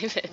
David.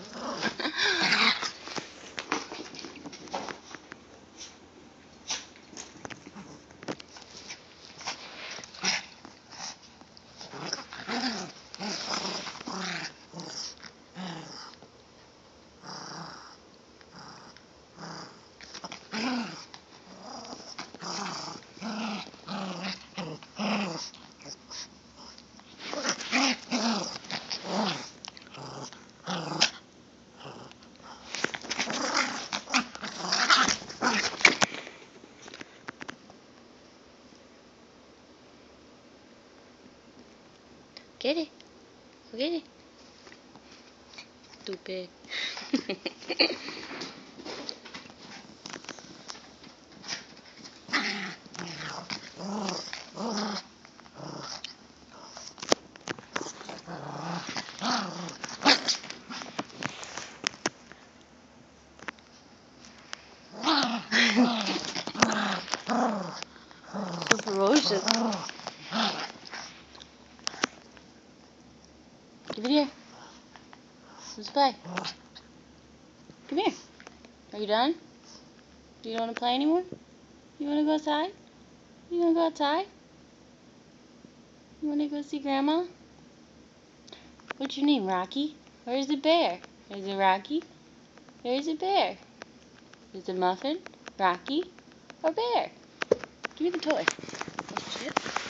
Get it. Go get it. Stupid. So ferocious. Give it here. Let's play. Come here. Are you done? Do you don't want to play anymore? You want to go outside? You want to go outside? You want to go see Grandma? What's your name, Rocky? Or is it Bear? Is it Rocky? Or is it Bear? Is it Muffin, Rocky, or Bear? Give me the toy. Oh, shit.